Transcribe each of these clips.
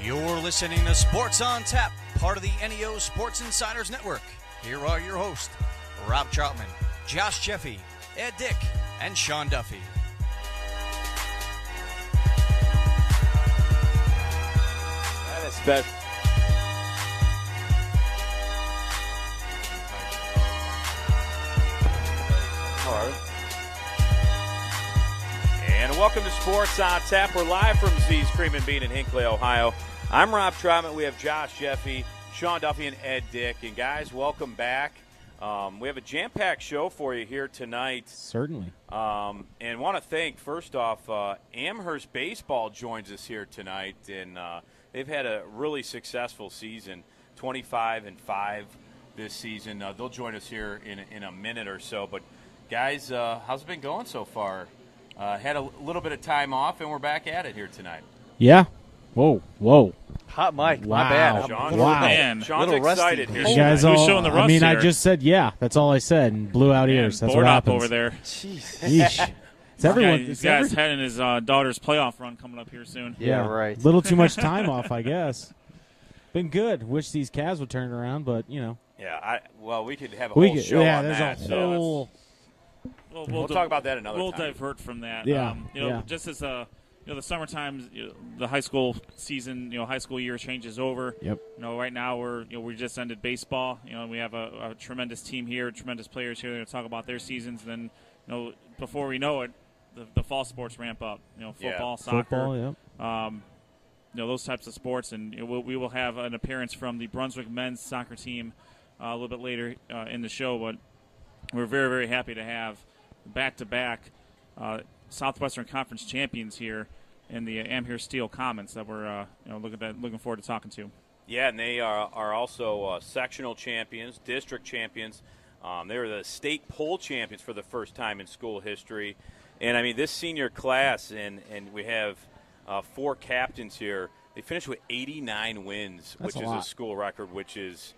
You're listening to Sports on Tap, part of the NEO Sports Insiders Network. Here are your hosts, Rob Troutman, Josh Jeffy, Ed Dick, and Sean Duffy. That is special. And welcome to Sports on Tap. We're live from Z's Cream and Bean in Hinckley, Ohio. I'm Rob Troutman. We have Josh Jeffy, Sean Duffy, and Ed Dick. And guys, welcome back. We have a jam-packed show for you here tonight. Certainly. And want to thank, first off, Amherst Baseball joins us here tonight. And they've had a really successful season, 25-5 this season. They'll join us here in a minute or so. But, guys, how's it been going so far? Had a little bit of time off, and we're back at it here tonight. Yeah. Whoa. Hot mic. Wow. My bad. Sean's excited here. You guys Who's all, showing the rust I here? just said yeah. That's all I said, and blew out ears. That's what board happens. over there. Jeez. Yeesh. It's everyone. This It's guy's having his daughter's playoff run coming up here soon. Yeah, right. Little too much time off, I guess. Been good. Wish these Cavs would turn it around, but you know. Yeah, we could have a whole show on there's that. a whole. Well, We'll talk about that another We'll time. divert from that. Yeah, Just as the summertime, the high school season, high school year changes over. Yep. Right now we just ended baseball. We have a tremendous team here, tremendous players here. They're going to talk about their seasons. And then, before we know it, the fall sports ramp up. Football, soccer. Football, yep. Those types of sports, and we will have an appearance from the Brunswick men's soccer team a little bit later in the show. But we're very, very happy to have back-to-back Southwestern Conference champions here in the Amherst Steel Commons that we're looking forward to talking to. Yeah, and they are also sectional champions, district champions. They were the state poll champions for the first time in school history. And, I mean, this senior class, and we have 4 captains here, they finished with 89 wins, which is a school record, which is,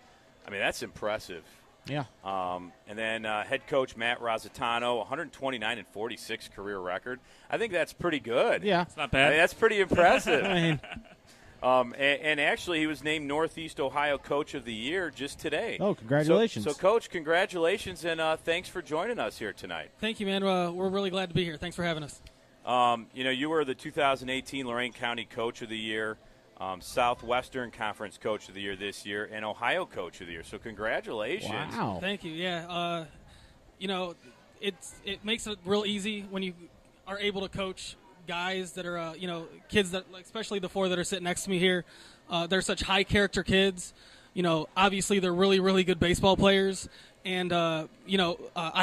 that's impressive. Yeah. And then head coach Matt Rositano, 129-46 career record. I think that's pretty good. Yeah. It's not bad. That's pretty impressive. I mean, and actually, he was named Northeast Ohio Coach of the Year just today. Oh, congratulations. So Coach, congratulations, and thanks for joining us here tonight. Thank you, man. We're really glad to be here. Thanks for having us. You were the 2018 Lorain County Coach of the Year, Southwestern Conference Coach of the Year this year, and Ohio Coach of the Year. So congratulations. wow. Thank you. Yeah. It makes it real easy when you are able to coach guys that are, kids that, especially the 4 that are sitting next to me here. They're such high character kids. Obviously they're really, really good baseball players. And, I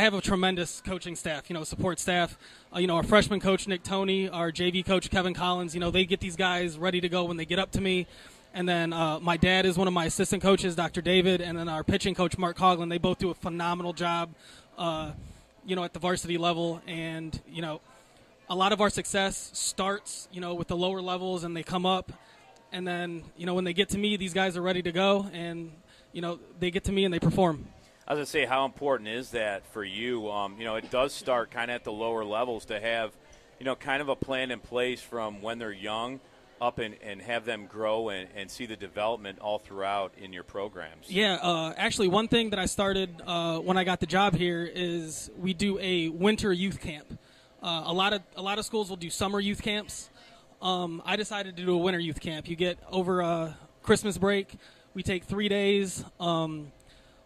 have a tremendous coaching staff, support staff. Our freshman coach, Nick Toney, our JV coach, Kevin Collins, they get these guys ready to go when they get up to me. And then my dad is one of my assistant coaches, Dr. David, and then our pitching coach, Mark Coughlin. They both do a phenomenal job, at the varsity level. And, a lot of our success starts, with the lower levels, and they come up. And then, when they get to me, these guys are ready to go. And, they get to me and they perform. I was going to say, how important is that for you? It does start kind of at the lower levels to have, kind of a plan in place from when they're young up and have them grow and see the development all throughout in your programs. Yeah, actually, one thing that I started when I got the job here is we do a winter youth camp. A lot of schools will do summer youth camps. I decided to do a winter youth camp. You get over Christmas break. We take 3 days.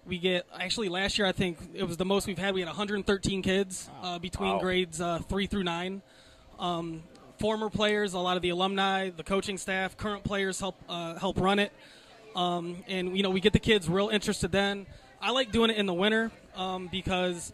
We get, actually last year I think it was the most we've had. We had 113 kids between grades 3 through 9. Former players, a lot of the alumni, the coaching staff, current players help run it. And, we get the kids real interested then. I like doing it in the winter because,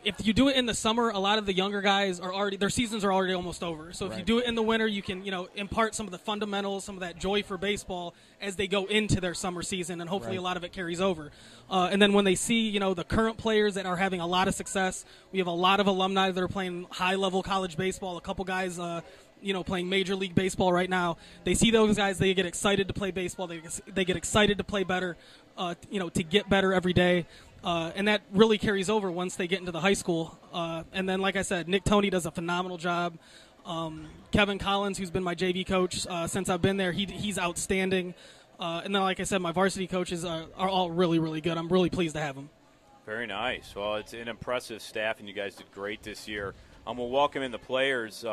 if you do it in the summer, a lot of the younger guys their seasons are already almost over. So if you do it in the winter, you can, impart some of the fundamentals, some of that joy for baseball as they go into their summer season, and hopefully a lot of it carries over. And then when they see, the current players that are having a lot of success, we have a lot of alumni that are playing high-level college baseball, a couple guys playing Major League Baseball right now. They see those guys, they get excited to play baseball. They get excited to play better, to get better every day. And that really carries over once they get into the high school. And then, like I said, Nick Toney does a phenomenal job. Kevin Collins, who's been my JV coach since I've been there, he's outstanding. And then, like I said, my varsity coaches are all really, really good. I'm really pleased to have them. Very nice. Well, it's an impressive staff, and you guys did great this year. We'll welcome in the players.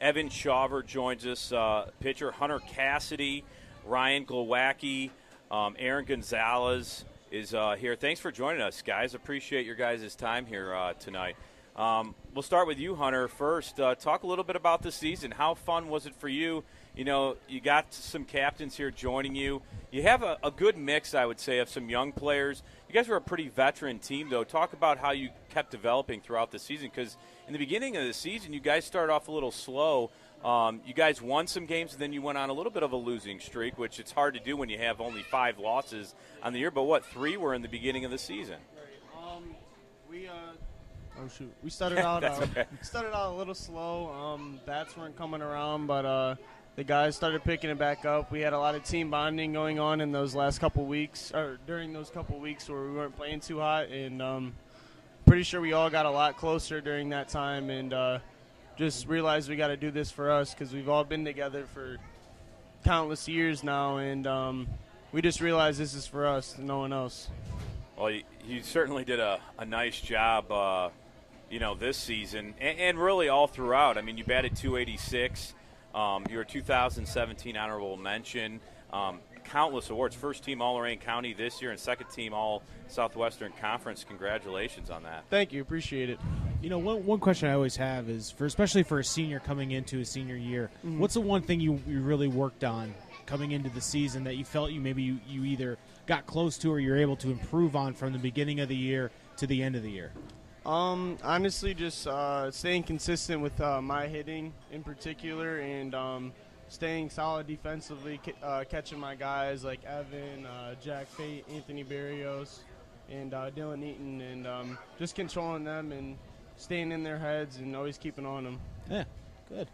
Evan Shawver joins us, pitcher. Hunter Cassidy, Ryan Glowacki, Aaron Gonzalez is here. Thanks for joining us, guys. Appreciate your guys' time here tonight. We'll start with you, Hunter, first. Talk a little bit about the season. How fun was it for you? You got some captains here joining you. You have a good mix, I would say, of some young players. You guys were a pretty veteran team, though. Talk about how you kept developing throughout the season, because in the beginning of the season, you guys started off a little slow. You guys won some games, and then you went on a little bit of a losing streak, which it's hard to do when you have only 5 losses on the year. But 3 were in the beginning of the season? We started out a little slow. Bats weren't coming around, but the guys started picking it back up. We had a lot of team bonding going on in those last couple weeks, or during those couple weeks where we weren't playing too hot, and pretty sure we all got a lot closer during that time, and just realized we got to do this for us, because we've all been together for countless years now, and we just realized this is for us and no one else. Well, you certainly did a nice job, this season, and really all throughout. I mean, you batted .286. You were 2017 honorable mention. Countless awards. First team All-Lorain County this year and second team All-Southwestern Conference. Congratulations on that. Thank you. Appreciate it. One question I always have is, especially for a senior coming into a senior year, what's the one thing you really worked on coming into the season that you felt you either got close to or you're able to improve on from the beginning of the year to the end of the year? Honestly, just staying consistent with my hitting in particular, and staying solid defensively, catching my guys like Evan, Jack Fate, Anthony Barrios, and Dylan Eaton, and just controlling them and staying in their heads and always keeping on them. Yeah, good.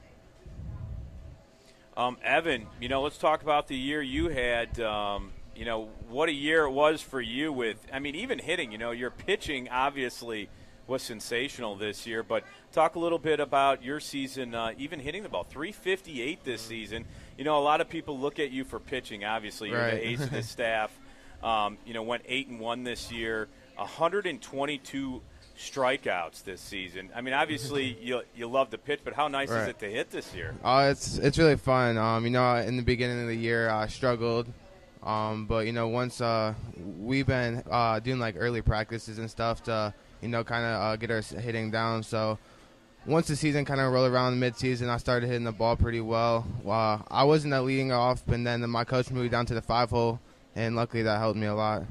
Evan, let's talk about the year you had. What a year it was for you even hitting. Your pitching obviously was sensational this year, but talk a little bit about your season, even hitting the ball. .358 this season. A lot of people look at you for pitching, obviously. You're the ace of the staff. Went 8-1 this year, 122 strikeouts this season. I mean, obviously you love to pitch, but how nice is it to hit this year? It's really fun. In the beginning of the year, I struggled. But once we've been doing like early practices and stuff to kind of get our hitting down. So once the season kind of rolled around mid-season, I started hitting the ball pretty well. I wasn't leading off, and then my coach moved down to the 5-hole, and luckily that helped me a lot.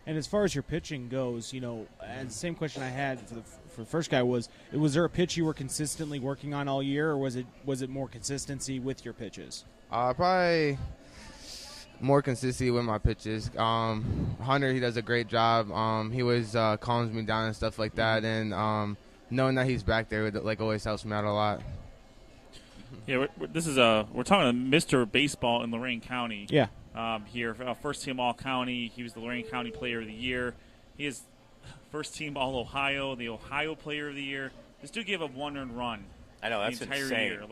And as far as your pitching goes, and the same question I had for the first guy was there a pitch you were consistently working on all year, or was it more consistency with your pitches? Probably more consistency with my pitches. Hunter, he does a great job. He always calms me down and stuff like that, and knowing that he's back there always helps me out a lot. Yeah, we're talking to Mr. Baseball in Lorain County. Yeah. Here, first team All County. He was the Lorain County Player of the Year. He is first team All Ohio, the Ohio Player of the Year. This dude gave up 1 earned run. I know, that's the entire insane. year.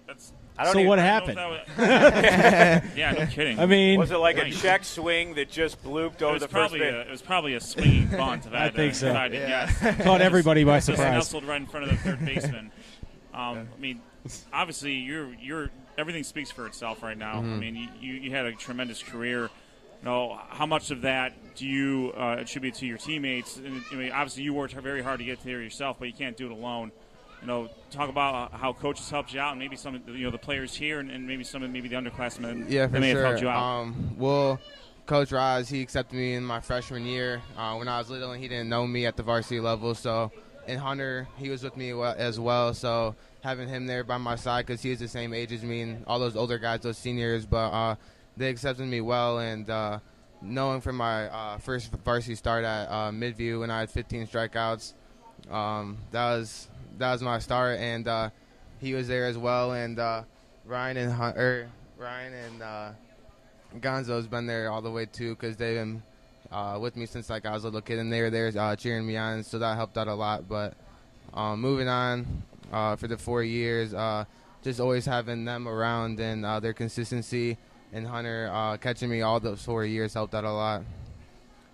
That's. What happened? Yeah, no kidding. I mean, was it like a check swing that just blooped over the first base? It was probably a swinging bunt. I think so. Yes. Caught everybody by surprise. Just nestled right in front of the third baseman. Obviously, you're everything speaks for itself right now. Mm-hmm. I mean, you had a tremendous career. How much of that do you attribute to your teammates? And, obviously, you worked very hard to get there yourself, but you can't do it alone. Talk about how coaches helped you out, and maybe some of the players here, and maybe some of the underclassmen that may have helped you out. Well, Coach Roz, he accepted me in my freshman year when I was little, and he didn't know me at the varsity level. So, and Hunter, he was with me as well. So having him there by my side, because he was the same age as me and all those older guys, those seniors, but they accepted me well. And knowing from my first varsity start at Midview when I had 15 strikeouts, that was my start. And he was there as well. And Ryan and Gonzo's been there all the way too, because they've been with me since like I was a little kid, and they were there cheering me on, so that helped out a lot. But moving on for the 4 years, just always having them around and their consistency, and Hunter catching me all those 4 years helped out a lot.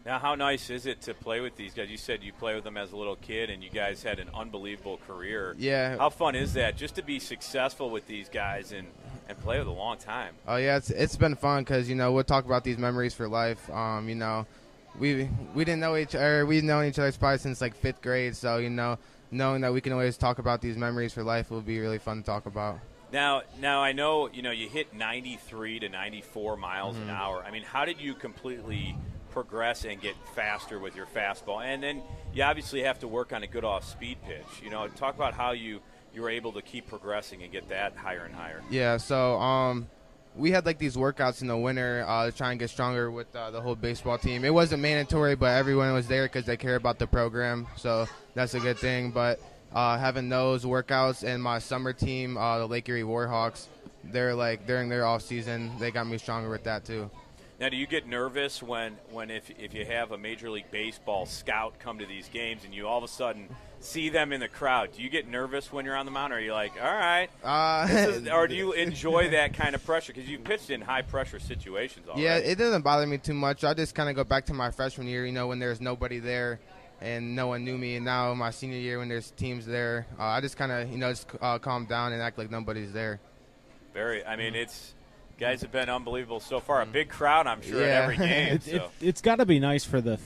Now, how nice is it to play with these guys? You said you played with them as a little kid, and you guys had an unbelievable career. Yeah. How fun is that, just to be successful with these guys and play with a long time? Oh yeah, it's been fun, because we'll talk about these memories for life. We didn't know each other. We've known each other probably since like 5th grade. So knowing that we can always talk about these memories for life will be really fun to talk about. Now I know you hit 93 to 94 miles an hour. I mean, how did you completely progress and get faster with your fastball? And then you obviously have to work on a good off-speed pitch. Talk about how you were able to keep progressing and get that higher and higher. Yeah, so we had like these workouts in the winter to try and get stronger with the whole baseball team. It wasn't mandatory, but everyone was there because they care about the program, so that's a good thing. But having those workouts and my summer team, the Lake Erie Warhawks, they're like during their off season, they got me stronger with that too. Now, do you get nervous when if you have a Major League Baseball scout come to these games and you all of a sudden see them in the crowd? Do you get nervous when you're on the mound, or are you like, all right, or do you enjoy that kind of pressure? Because you pitched in high-pressure situations already. Yeah, it doesn't bother me too much. I just kind of go back to my freshman year, when there's nobody there and no one knew me. And now my senior year when there's teams there, I just kind of, just calm down and act like nobody's there. It's – guys have been unbelievable so far. A big crowd, I'm sure, at every game. It's got to be nice for the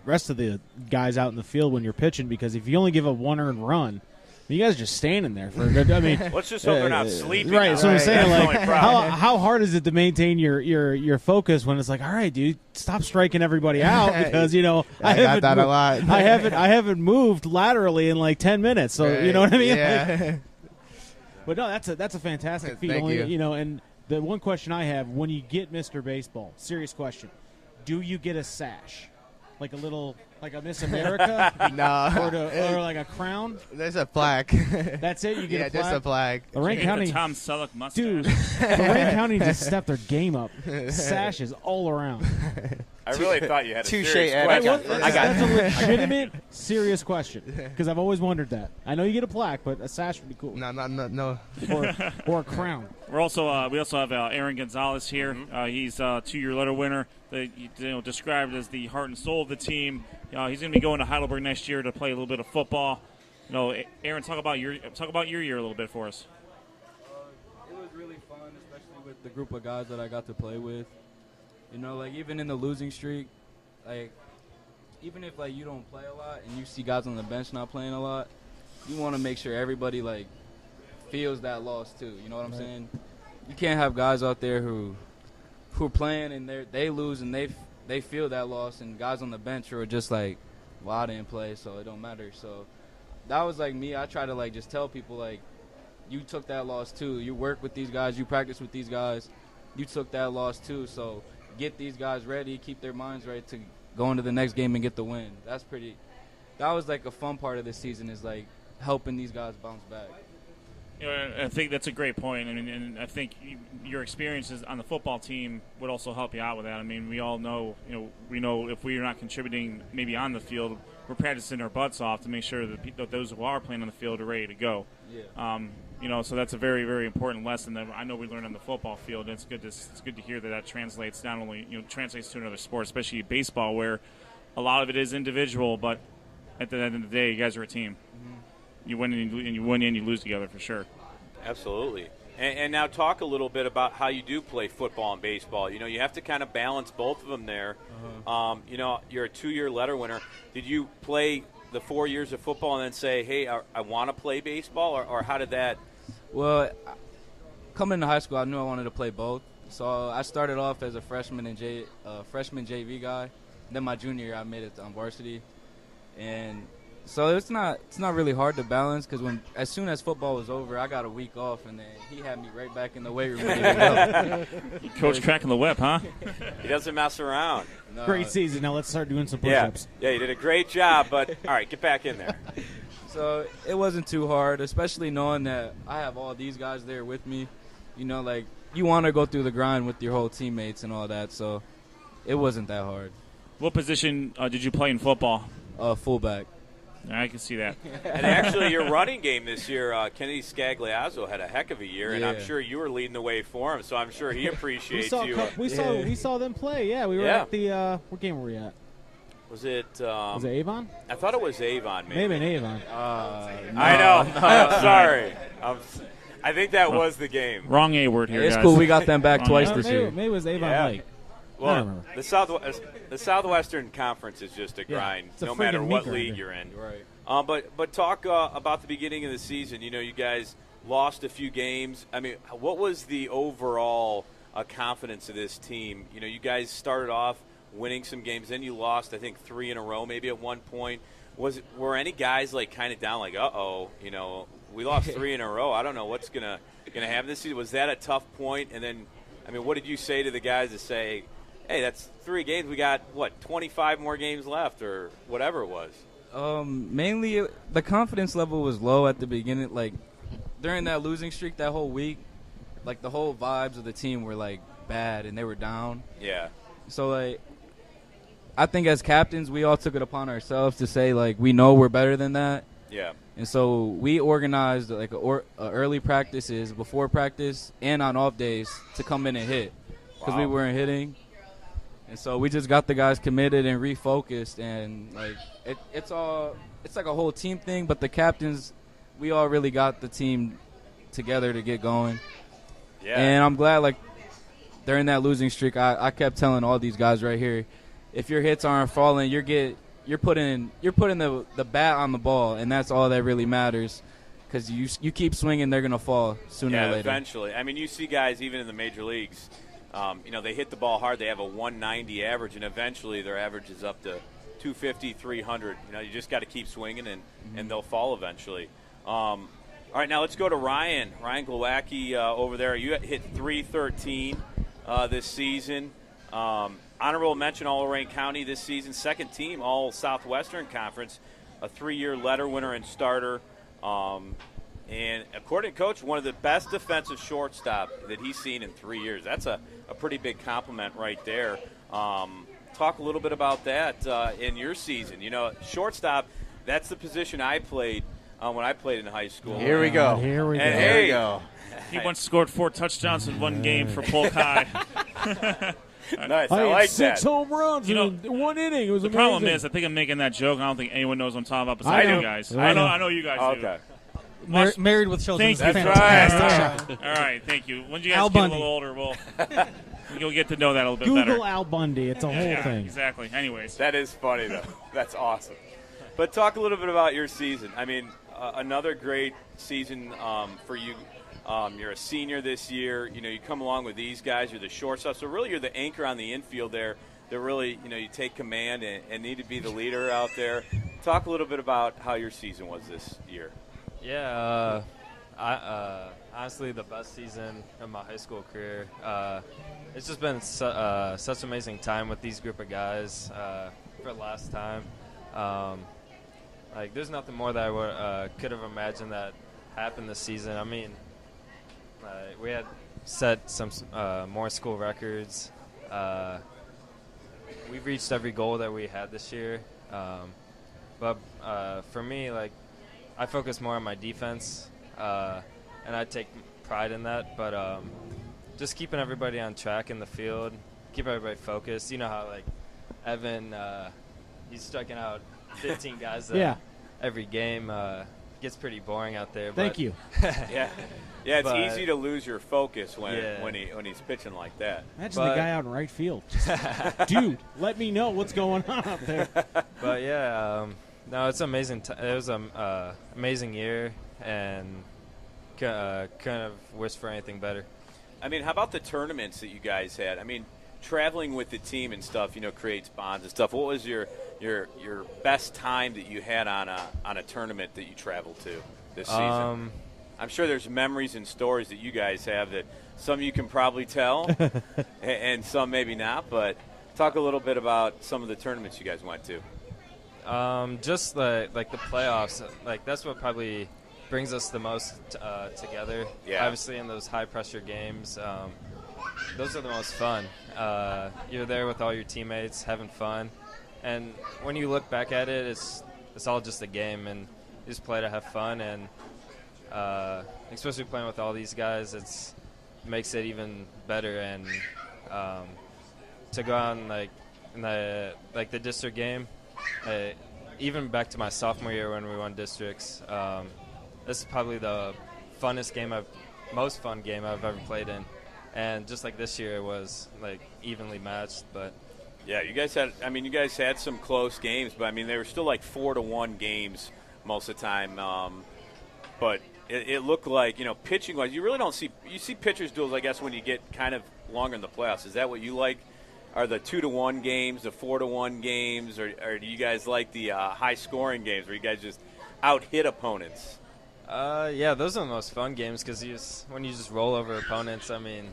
rest of the guys out in the field when you're pitching, because if you only give up one earned run, you guys are just standing there for a good. I mean, let's just hope they're not sleeping. Right. Now. So I'm saying, like, how how hard is it to maintain your focus when it's like, all right, dude, stop striking everybody out, because I got that a lot. I haven't moved laterally in like 10 minutes. So right. You know what I mean? Yeah. But no, that's a fantastic feat. Thank you. And the one question I have, when you get Mr. Baseball, serious question, do you get a sash? Like a Miss America? No. Or like a crown? There's a plaque. That's it? You get a plaque? just a plaque. Lorraine County, the Tom Selleck mustache. dude, Lorraine County just stepped their game up. Sashes all around. I really thought you had a Touche, serious Ed. question. That's a legitimate, serious question, because I've always wondered that. I know you get a plaque, but a sash would be cool. No. Or a crown. We also have Aaron Gonzalez here. He's a 2-year letter winner. Described as the heart and soul of the team. He's going to be going to Heidelberg next year to play a little bit of football. Aaron, talk about your year a little bit for us. It was really fun, especially with the group of guys that I got to play with. Even in the losing streak, even if you don't play a lot and you see guys on the bench not playing a lot, you want to make sure everybody feels that loss too. You know what I'm saying? You can't have guys out there who are playing and they lose and they feel that loss, and guys on the bench who are just well, I didn't play, so it don't matter. So that was me. I try to just tell people you took that loss too. You work with these guys, you practice with these guys, you took that loss too. So get these guys ready, keep their minds ready to go into the next game and get the win. That was a fun part of this season, is helping these guys bounce back. I think that's a great point. And I think your experiences on the football team would also help you out with that. I mean, we all know, we know if we're not contributing maybe on the field, we're practicing our butts off to make sure that those who are playing on the field are ready to go. Yeah. So that's a very, very important lesson that I know we learned on the football field. And it's good to hear that translates not only translates to another sport, especially baseball, where a lot of it is individual, but at the end of the day, you guys are a team. Mm-hmm. You win and you lose together for sure. Absolutely. And now talk a little bit about how you do play football and baseball. You have to kind of balance both of them there. Uh-huh. You're a 2-year letter winner. Did you play the 4 years of football and then say, hey, I want to play baseball, or how did that? Well, coming into high school, I knew I wanted to play both. So I started off as a freshman JV guy. Then my junior year, I made it on varsity, and so it's not really hard to balance because as soon as football was over, I got a week off, and then he had me right back in the weight room. Ready to go. Coach cracking the whip, huh? He doesn't mess around. No. Great season. Now let's start doing some Yeah, push-ups. yeah, you did a great job, but all right, get back in there. So it wasn't too hard, especially knowing that I have all these guys there with me. You know, like you want to go through the grind with your whole teammates and all that, so it wasn't that hard. What position did you play in football? Fullback. I can see that. And actually, your running game this year, Kennedy Scagliazzo had a heck of a year, and I'm Yeah. sure you were leading the way for him. So I'm sure he appreciates you. We saw them play. Yeah, we were Yeah. at the what game were we at? Was it? Was it Avon? I thought it was Avon. Maybe. Maybe in Avon. I know. I'm sorry. I think that was the game. Wrong A word here, It's guys. cool. We got them back Wrong twice A. this maybe, year. maybe it was Avon Yeah. Lake. I Well, don't remember. the Southwestern Conference is just a grind, it's a no matter friggin' what meat league grinder. you're in. Right. But talk about the beginning of the season. You know, you guys lost a few games. I mean, what was the overall confidence of this team? You know, you guys started off winning some games, then you lost, I think, 3 in a row, maybe at one point. Were any guys like kind of down, like, you know, we lost 3 in a row. I don't know what's gonna happen this season. Was that a tough point? And then, I mean, what did you say to the guys to say, hey, that's 3 games. We got 25 more games left, or whatever it was. Mainly, the confidence level was low at the beginning. Like, during that losing streak that whole week, like, the whole vibes of the team were, like, bad, and they were down. Yeah. So, like, I think as captains, we all took it upon ourselves to say, like, we know we're better than that. Yeah. And so we organized, like, early practices before practice and on off days to come in and hit because we weren't hitting. And so we just got the guys committed and refocused, and like it's like a whole team thing. But the captains, we all really got the team together to get going. Yeah. And I'm glad, like during that losing streak, I kept telling all these guys right here, if your hits aren't falling, you're putting the bat on the ball, and that's all that really matters. Because you keep swinging, they're gonna fall sooner or later. Eventually. I mean, you see guys even in the major leagues. You know, they hit the ball hard. They have a 190 average, and eventually their average is up to 250, 300. You know, you just got to keep swinging, and they'll fall eventually. All right, now let's go to Ryan. Ryan Glowacki over there. You hit 313 this season. Honorable mention All-Lorraine County this season. Second team All-Southwestern Conference. A 3-year letter winner and starter. And according to Coach, one of the best defensive shortstop that he's seen in 3 years. That's a pretty big compliment right there. Talk a little bit about that in your season. You know, shortstop, that's the position I played when I played in high school. Here we go. Here we And go. hey, we go. He once scored 4 touchdowns in one game for Polk High. nice. I I had like 6 that. home runs You in 1 inning. It was The amazing. problem is, I think I'm making that joke. I don't think anyone knows what I'm talking about I besides do. you guys. I know. I know you guys do. Okay. Married with Children is a Thank you. fantastic show. All right, thank you. When you guys Al get a Bundy. little older, you'll get to know that a little bit Google better. Al Bundy. It's a whole Yeah, thing. exactly. Anyways, That is funny, though. That's awesome. But talk a little bit about your season. I mean, another great season for you. You're a senior this year. You know, you come along with these guys. You're the shortstop. So really you're the anchor on the infield there. That really, you know, you take command and need to be the leader out there. Talk a little bit about how your season was this year. Yeah, honestly, the best season of my high school career. It's just been such an amazing time with these group of guys for the last time. Like, there's nothing more that I could have imagined that happened this season. I mean, we had set some more school records. We've reached every goal that we had this year. But for me, like, I focus more on my defense, and I take pride in that. But just keeping everybody on track in the field, keep everybody focused. You know how, like, Evan, he's striking out 15 guys every game. Gets pretty boring out there. Thank you. Yeah, it's But- easy to lose your focus when Yeah. when he's pitching like that. Imagine the guy out in right field. Just, dude, let me know what's going on out there. But yeah, no, it's amazing. It was an amazing year, and couldn't have wished for anything better. I mean, how about the tournaments that you guys had? I mean, traveling with the team and stuff, creates bonds and stuff. What was your best time that you had on a tournament that you traveled to this season? I'm sure there's memories and stories that you guys have that some you can probably tell and some maybe not, but talk a little bit about some of the tournaments you guys went to. Just like the playoffs, like that's what probably brings us the most together. Yeah. Obviously in those high-pressure games, those are the most fun. You're there with all your teammates having fun, and when you look back at it, it's all just a game, and you just play to have fun, and especially playing with all these guys, it makes it even better. And to go on in the district game, even back to my sophomore year when we won districts, this is probably the most fun game I've ever played in. And just like this year, it was like evenly matched. But yeah, you guys had some close games, but I mean they were still like 4-1 games most of the time. But it looked like, pitching wise, you really don't see pitchers duels, I guess, when you get kind of longer in the playoffs. Is that what you like? Are the 2-1 games, the 4-1 games, or do you guys like the high scoring games where you guys just out hit opponents? Yeah, those are the most fun games because when you just roll over opponents, I mean,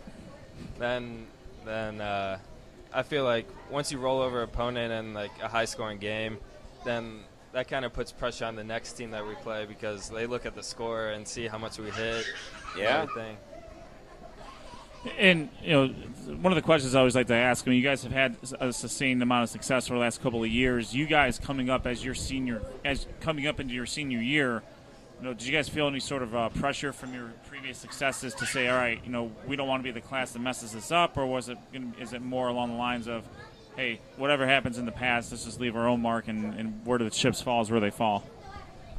then I feel like once you roll over an opponent in like a high-scoring game, then that kind of puts pressure on the next team that we play because they look at the score and see how much we hit. Yeah. And everything. And, one of the questions I always like to ask, you guys have had a sustained amount of success over the last couple of years. You guys coming up into your senior year, did you guys feel any sort of pressure from your previous successes to say, all right, we don't want to be the class that messes this up, or is it more along the lines of, hey, whatever happens in the past, let's just leave our own mark, and where do the chips fall is where they fall?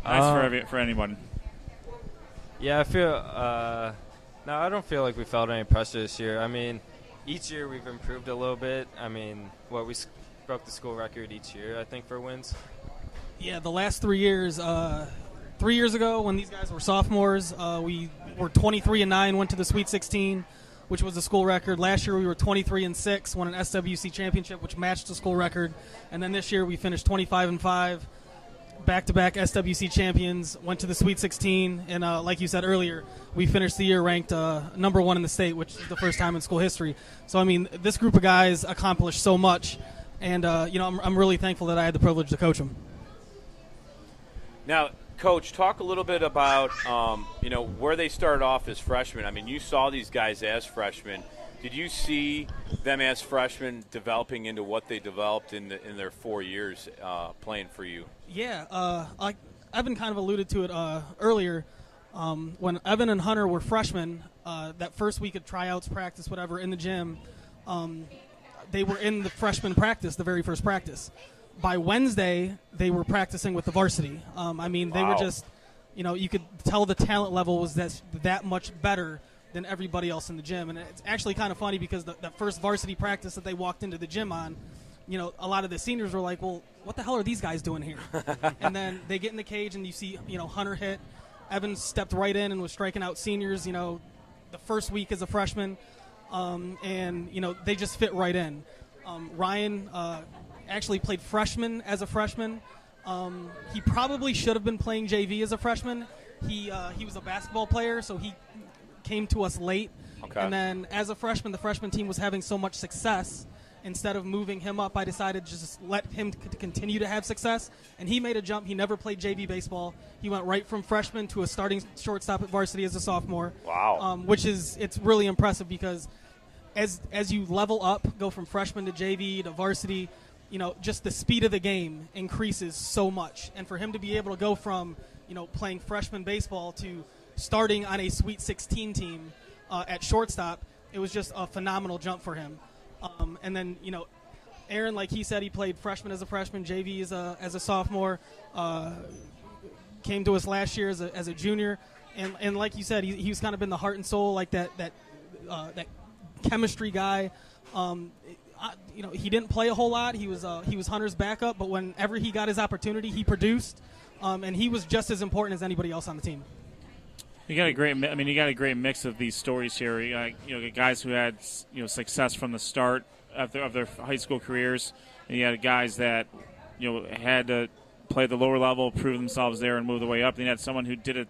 Nice for anybody. Yeah, I feel no, I don't feel like we felt any pressure this year. I mean, each year we've improved a little bit. I mean, we broke the school record each year, I think, for wins. Yeah, the last 3 years. 3 years ago, when these guys were sophomores, we were 23-9, went to the Sweet 16, which was the school record. Last year we were 23-6, won an SWC championship, which matched the school record. And then this year we finished 25-5, back-to-back SWC champions, went to the Sweet 16, and like you said earlier, we finished the year ranked number 1 in the state, which is the first time in school history. So, I mean, this group of guys accomplished so much, and, I'm really thankful that I had the privilege to coach them. Now, Coach, talk a little bit about, where they started off as freshmen. I mean, you saw these guys as freshmen. Did you see them as freshmen developing into what they developed in their 4 years playing for you? Yeah, Evan kind of alluded to it earlier. When Evan and Hunter were freshmen, that first week of tryouts, practice, whatever, in the gym, they were in the freshman practice, the very first practice. By Wednesday, they were practicing with the varsity. They were just, you could tell the talent level was that much better than everybody else in the gym. And it's actually kind of funny because that first varsity practice that they walked into the gym on, a lot of the seniors were like, well, what the hell are these guys doing here? And then they get in the cage and you see, Hunter hit. Evans stepped right in and was striking out seniors, the first week as a freshman. They just fit right in. Ryan actually played freshman as a freshman. He probably should have been playing JV as a freshman. He was a basketball player, so he came to us late. Okay. And then as a freshman, the freshman team was having so much success. Instead of moving him up, I decided to just let him continue to have success. And he made a jump. He never played JV baseball. He went right from freshman to a starting shortstop at varsity as a sophomore. Wow. It's really impressive because as you level up, go from freshman to JV to varsity, just the speed of the game increases so much. And for him to be able to go from, playing freshman baseball to starting on a Sweet 16 team at shortstop, it was just a phenomenal jump for him. And then, Aaron, like he said, he played freshman as a freshman, JV as a sophomore, came to us last year as a junior. And like you said, he's kind of been the heart and soul, like that chemistry guy. He didn't play a whole lot. He was Hunter's backup, but whenever he got his opportunity, he produced, and he was just as important as anybody else on the team. You got a great. I mean, you got a great mix of these stories here. You got guys who had success from the start of their high school careers, and you had guys that had to play at the lower level, prove themselves there, and move their way up. Then you had someone who did it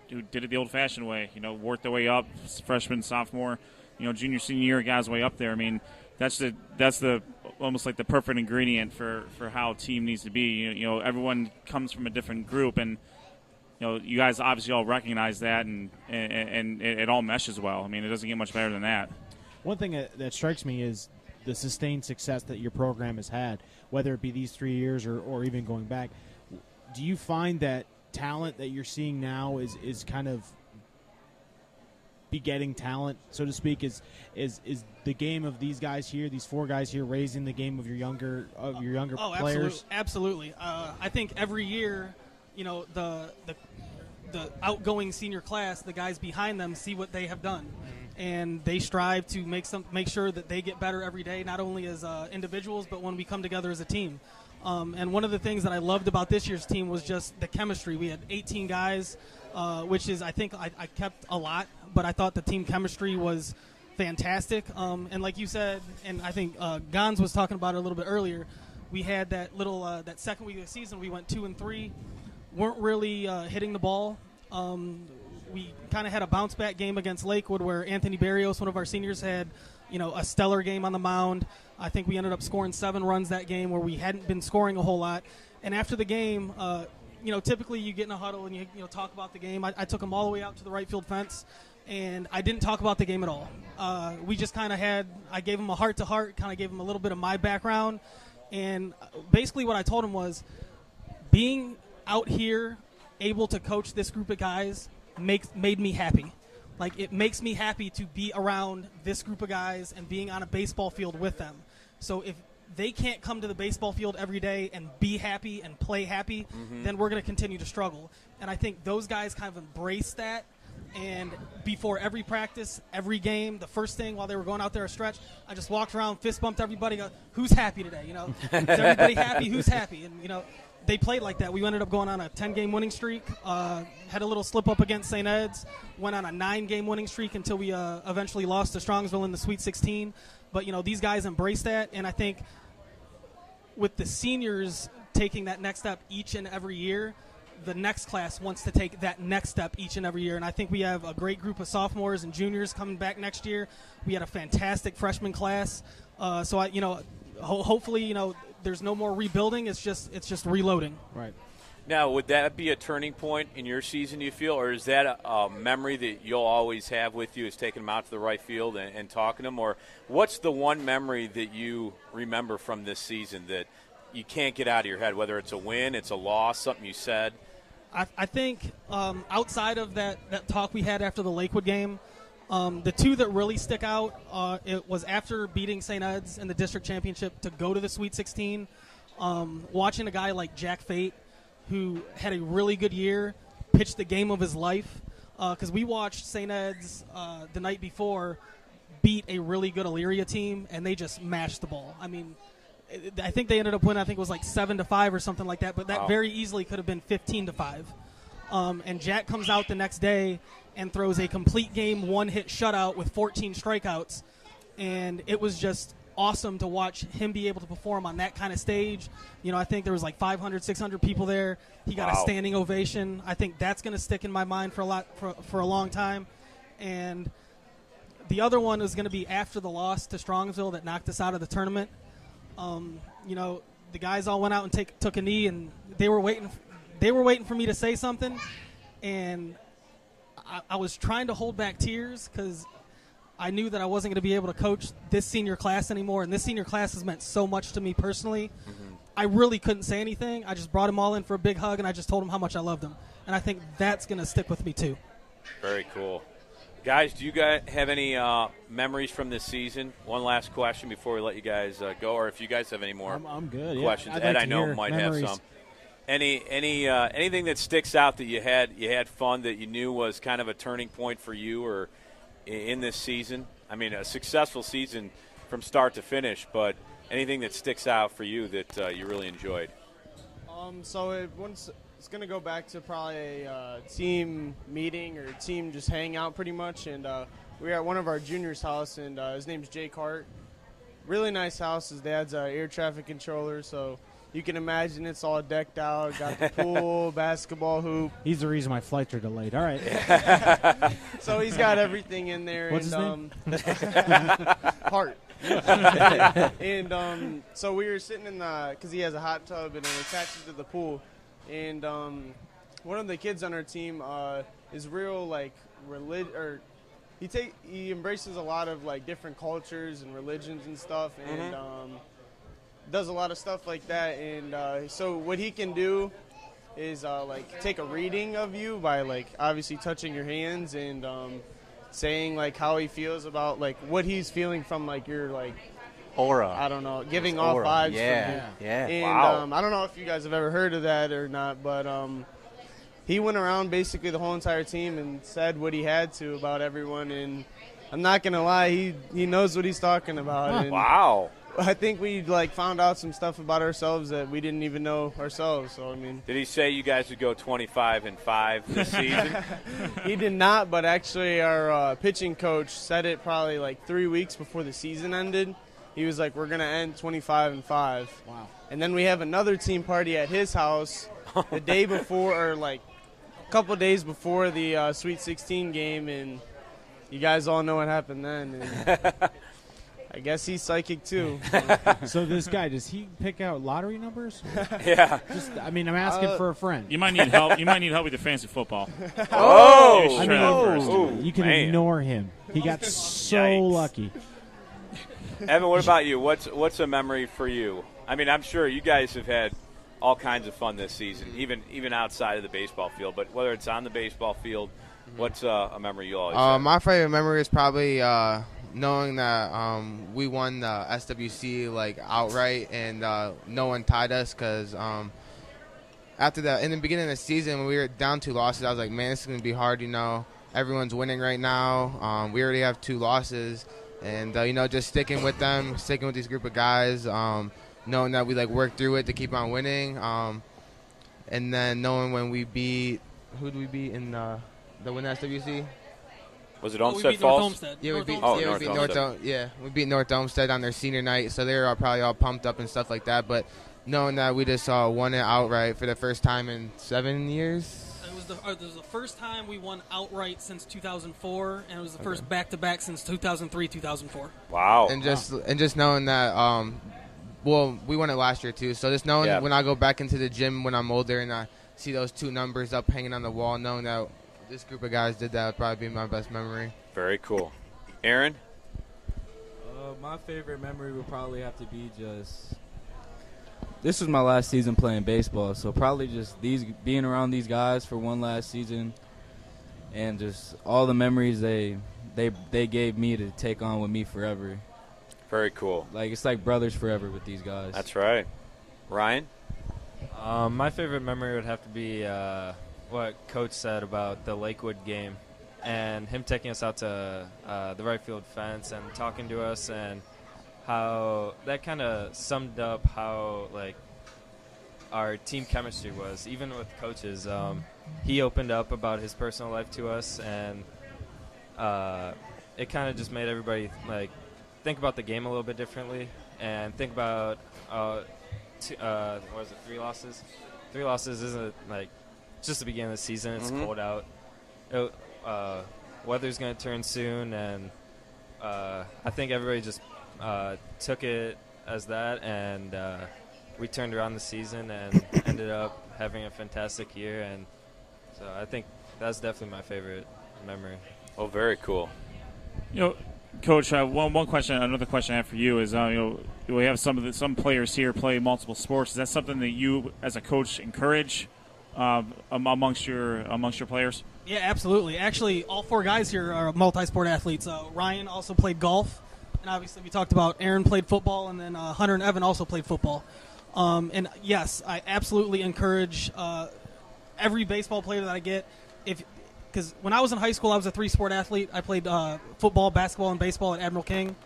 the old-fashioned way. Worked their way up, freshman, sophomore, junior, senior year, guys way up there. I mean, that's the almost like the perfect ingredient for how a team needs to be. Everyone comes from a different group, and you guys obviously all recognize that, and it all meshes well. I mean, it doesn't get much better than that. One thing that strikes me is the sustained success that your program has had, whether it be these 3 years or even going back. Do you find that talent that you're seeing now is kind of begetting talent, so to speak? Is the game of these guys here, these 4 guys here, raising the game of your younger players? Absolutely. I think every year, the outgoing senior class, the guys behind them see what they have done, and they strive to make sure that they get better every day, not only as individuals, but when we come together as a team. And one of the things that I loved about this year's team was just the chemistry. We had 18 guys, which is, I think, I kept a lot, but I thought the team chemistry was fantastic. And like you said, and I think Gons was talking about it a little bit earlier, we had that little that second week of the season, we went 2-3, weren't really hitting the ball. We kind of had a bounce-back game against Lakewood where Anthony Barrios, one of our seniors, had a stellar game on the mound. I think we ended up scoring 7 runs that game where we hadn't been scoring a whole lot. And after the game, typically you get in a huddle and you talk about the game. I took them all the way out to the right field fence, and I didn't talk about the game at all. We just kind of I gave them a heart-to-heart, kind of gave them a little bit of my background. And basically what I told them was, being out here able to coach this group of guys made me happy. Like, it makes me happy to be around this group of guys and being on a baseball field with them. So if they can't come to the baseball field every day and be happy and play happy, then we're going to continue to struggle. And I think those guys kind of embrace that. And before every practice, every game, the first thing while they were going out there a stretch, I just walked around, fist bumped everybody, go, who's happy today? Is everybody happy? Who's happy? And, they played like that. We ended up going on a 10-game winning streak, had a little slip-up against St. Ed's, went on a 9-game winning streak until we eventually lost to Strongsville in the Sweet 16. But, these guys embraced that, and I think with the seniors taking that next step each and every year, the next class wants to take that next step each and every year. And I think we have a great group of sophomores and juniors coming back next year. We had a fantastic freshman class. Hopefully, there's no more rebuilding. It's just reloading. Right. Now, would that be a turning point in your season, you feel, or is that a memory that you'll always have with you, is taking them out to the right field and talking to them? Or what's the one memory that you remember from this season that you can't get out of your head, whether it's a win, it's a loss, something you said? I think outside of that talk we had after the Lakewood game, the two that really stick out, it was after beating St. Ed's in the district championship to go to the Sweet 16, watching a guy like Jack Fate, who had a really good year, pitch the game of his life. Because we watched St. Ed's the night before beat a really good Elyria team, and they just mashed the ball. I mean, I think they ended up winning, I think it was like 7-5 or something like that, but that very easily could have been 15-5. And Jack comes out the next day and throws a complete game one-hit shutout with 14 strikeouts. And it was just awesome to watch him be able to perform on that kind of stage. I think there was like 500, 600 people there. He got a standing ovation. I think that's going to stick in my mind for a long time. And the other one was going to be after the loss to Strongsville that knocked us out of the tournament. The guys all went out and took a knee, and they were waiting for me to say something, and I was trying to hold back tears because I knew that I wasn't going to be able to coach this senior class anymore, and this senior class has meant so much to me personally. I really couldn't say anything. I just brought them all in for a big hug, and I just told them how much I loved them, and I think that's going to stick with me too. Very cool. Guys, do you guys have any memories from this season? One last question before we let you guys go, or if you guys have any more I'm good. questions. Yeah. Ed, I know, might memories. have some. Anything that sticks out that you had fun that you knew was kind of a turning point for you or in this season? I mean, a successful season from start to finish, but anything that sticks out for you that you really enjoyed? it's going to go back to probably a team meeting or team just hang out pretty much. And we were at one of our juniors' house, and his name's Jake Hart. Really nice house. His dad's an air traffic controller, so you can imagine it's all decked out. Got the pool, basketball hoop. He's the reason my flights are delayed. All right. So he's got everything in there. What's and, his name? Hart. And so we were sitting in the, because he has a hot tub and it attaches to the pool. And one of the kids on our team is real like he embraces a lot of like different cultures and religions and stuff, and does a lot of stuff like that. And so what he can do is like take a reading of you by like obviously touching your hands and saying like how he feels about like what he's feeling from like your like aura. I don't know, giving off vibes. Yeah, from you. yeah. And Wow. I don't know if you guys have ever heard of that or not, but he went around basically the whole entire team and said what he had to about everyone. And I'm not gonna lie, he knows what he's talking about. And Wow. I think we like found out some stuff about ourselves that we didn't even know ourselves. So I mean, Did he say you guys would go 25-5 this season? he did not. But actually, our pitching coach said it probably like 3 weeks before the season ended. He was like, "We're gonna end 25-5." Wow. And then we have another team party at his house the day before, or like a couple days before the Sweet 16 game, and you guys all know what happened then. And I guess he's psychic too. So this guy, does he pick out lottery numbers? Yeah. I mean, I'm asking for a friend. You might need help. You might need help with your fantasy football. Oh! I mean, you can man. ignore him. He got so Yikes. lucky. Evan, what about you? What's a memory for you? I mean, I'm sure you guys have had all kinds of fun this season, even outside of the baseball field. But whether it's on the baseball field, what's a memory you always have? My favorite memory is probably knowing that we won the SWC like outright, and no one tied us because after that, in the beginning of the season when we were down 2 losses, I was like, man, this is gonna be hard. Everyone's winning right now. We already have 2 losses, and just sticking with them, sticking with this group of guys, knowing that we like work through it to keep on winning, and then knowing when we beat, who did we beat in the win SWC? Was it we Olmsted beat Falls? North Olmsted. Yeah, we North beat, Olmsted. North Olmsted. we beat North Olmsted on their senior night, so they were probably all pumped up and stuff like that. But knowing that we just won it outright for the first time in 7 years. It was the first time we won outright since 2004, and it was the first back-to-back since 2003-2004. Wow. And just knowing that, well, we won it last year too. So just knowing when I go back into the gym when I'm older and I see those 2 numbers up hanging on the wall, knowing that this group of guys did that would probably be my best memory. Very cool. Aaron? My favorite memory would probably have to be this was my last season playing baseball, so probably just being around these guys for one last season, and just all the memories they gave me to take on with me forever. Very cool. Like it's like brothers forever with these guys. That's right. Ryan? My favorite memory would have to be what Coach said about the Lakewood game and him taking us out to the right field fence and talking to us, and how that kind of summed up how like our team chemistry was, even with coaches. He opened up about his personal life to us, and it kind of just made everybody like think about the game a little bit differently, and think about what was it, 3 losses? 3 losses isn't like just the beginning of the season. It's cold out. Weather's going to turn soon, and I think everybody just took it as that, and we turned around the season and ended up having a fantastic year, and so I think that's definitely my favorite memory. Oh, very cool. Coach, one question. Another question I have for you is, we have some players here play multiple sports. Is that something that you, as a coach, encourage amongst your players? Yeah, absolutely. Actually, all 4 guys here are multi-sport athletes. Ryan also played golf, and obviously we talked about Aaron played football, and then Hunter and Evan also played football. And yes, I absolutely encourage every baseball player that I get, because when I was in high school, I was a 3-sport athlete. I played football, basketball, and baseball at Admiral King.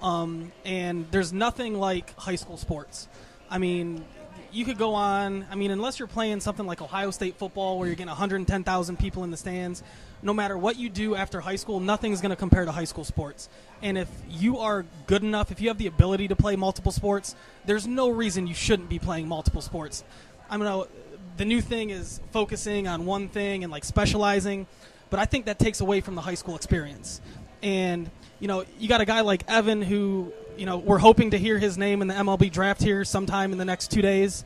And there's nothing like high school sports. I mean, you could go on. I mean, unless you're playing something like Ohio State football where you're getting 110,000 people in the stands, no matter what you do after high school, nothing's going to compare to high school sports. And if you are good enough, if you have the ability to play multiple sports, there's no reason you shouldn't be playing multiple sports. I mean, the new thing is focusing on one thing and like specializing, but I think that takes away from the high school experience. And, you know, you got a guy like Evan who, you know, we're hoping to hear his name in the MLB draft here sometime in the next 2 days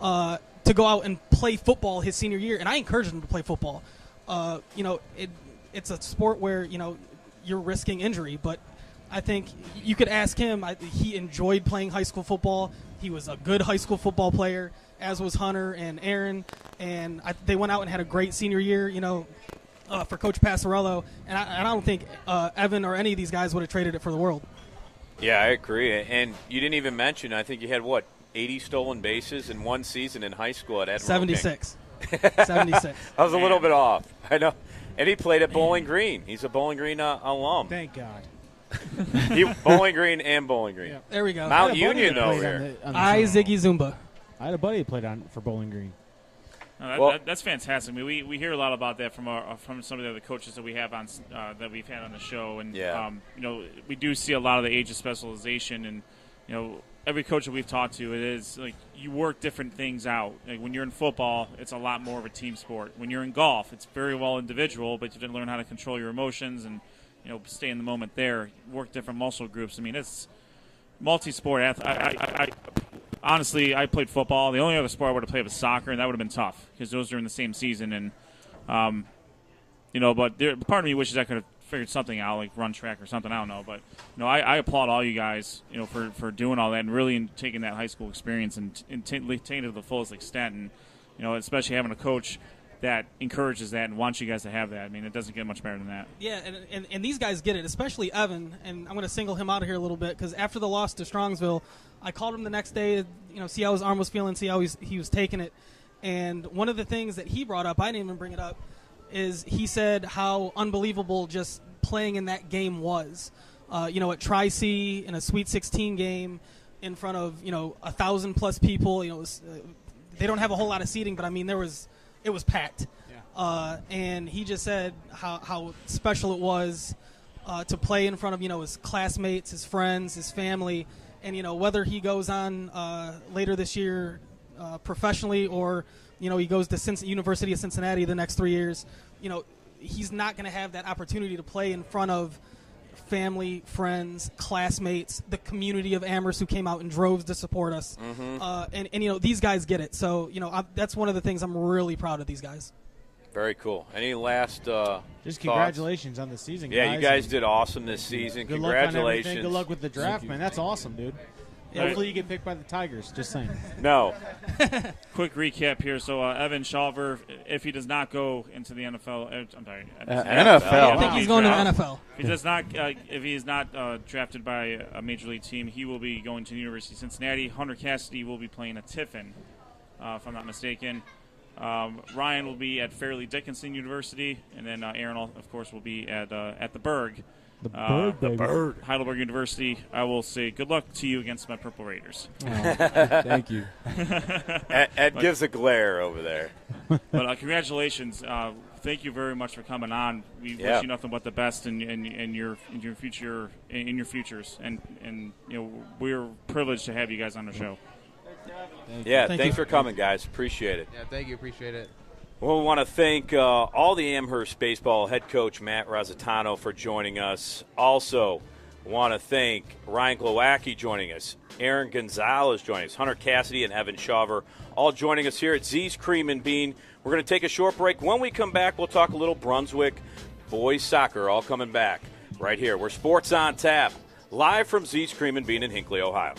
to go out and play football his senior year. And I encourage him to play football. You know, it's a sport where, you know, you're risking injury. But I think you could ask him. He enjoyed playing high school football. He was a good high school football player, as was Hunter and Aaron. And they went out and had a great senior year, you know, for Coach Passarello. And I don't think Evan or any of these guys would have traded it for the world. Yeah, I agree. And you didn't even mention, I think you had, 80 stolen bases in one season in high school at Admiral 76. King. 76. I was a little bit off. I know. And he played at Bowling Green. He's a Bowling Green alum. Thank God. Bowling Green and Bowling Green. Yeah. There we go. Mount Union over here. Ziggy Zumba. I had a buddy who played for Bowling Green. That's fantastic. I mean, we hear a lot about that from some of the other coaches that we have on that we've had on the show, and you know, we do see a lot of the age of specialization, and you know, every coach that we've talked to, it is like you work different things out. Like when you're in football, it's a lot more of a team sport. When you're in golf, it's very well individual, but you didn't learn how to control your emotions and you know stay in the moment there. Work different muscle groups. I mean, it's multi-sport. Honestly, I played football. The only other sport I would have played was soccer, and that would have been tough because those are in the same season. And, you know, but part of me wishes I could have figured something out, like run track or something. I don't know. But, you know, I applaud all you guys, you know, for doing all that and really taking that high school experience and taking it to the fullest extent. And, you know, especially having a coach that encourages that and wants you guys to have that. I mean, it doesn't get much better than that. Yeah, and these guys get it, especially Evan. And I'm going to single him out of here a little bit because after the loss to Strongsville, I called him the next day, you know, see how his arm was feeling, see how he was taking it. And one of the things that he brought up, I didn't even bring it up, is he said how unbelievable just playing in that game was. You know, at Tri-C in a Sweet 16 game in front of, you know, 1,000+ people. You know, they don't have a whole lot of seating, but I mean, it was packed. Yeah. And he just said how special it was to play in front of, you know, his classmates, his friends, his family. And, you know, whether he goes on later this year professionally or, you know, he goes to University of Cincinnati the next 3 years, you know, he's not going to have that opportunity to play in front of family, friends, classmates, the community of Amherst who came out in droves to support us. Mm-hmm. And, you know, these guys get it. So, you know, that's one of the things I'm really proud of these guys. Very cool. Any last just congratulations on the season, guys. Yeah, you guys did awesome this season. Good Congratulations. Luck on good luck with the draft, man. That's awesome, dude. Yeah, hopefully you get picked by the Tigers. Just saying. No. Quick recap here. So Evan Shawver, if he does not go into the NFL, I'm sorry, NFL. I think he's going to the NFL. If he does not, if he is not drafted by a major league team, he will be going to the University of Cincinnati. Hunter Cassidy will be playing at Tiffin, if I'm not mistaken. Ryan will be at Fairleigh Dickinson University, and then Aaron, of course, will be at the Berg. The Berg. Heidelberg University. I will say good luck to you against my Purple Raiders. Oh, thank you. Ed gives a glare over there. But congratulations. Thank you very much for coming on. We wish you nothing but the best in your futures, and you know we're privileged to have you guys on the show. Thanks for coming, guys. Appreciate it. Yeah, thank you. Appreciate it. Well, we want to thank all the Amherst Baseball head coach Matt Razzatano for joining us. Also, want to thank Ryan Glowacki joining us, Aaron Gonzalez joining us, Hunter Cassidy and Evan Shawver all joining us here at Z's Cream and Bean. We're going to take a short break. When we come back, we'll talk a little Brunswick boys soccer, all coming back right here. We're Sports on Tap, live from Z's Cream and Bean in Hinckley, Ohio.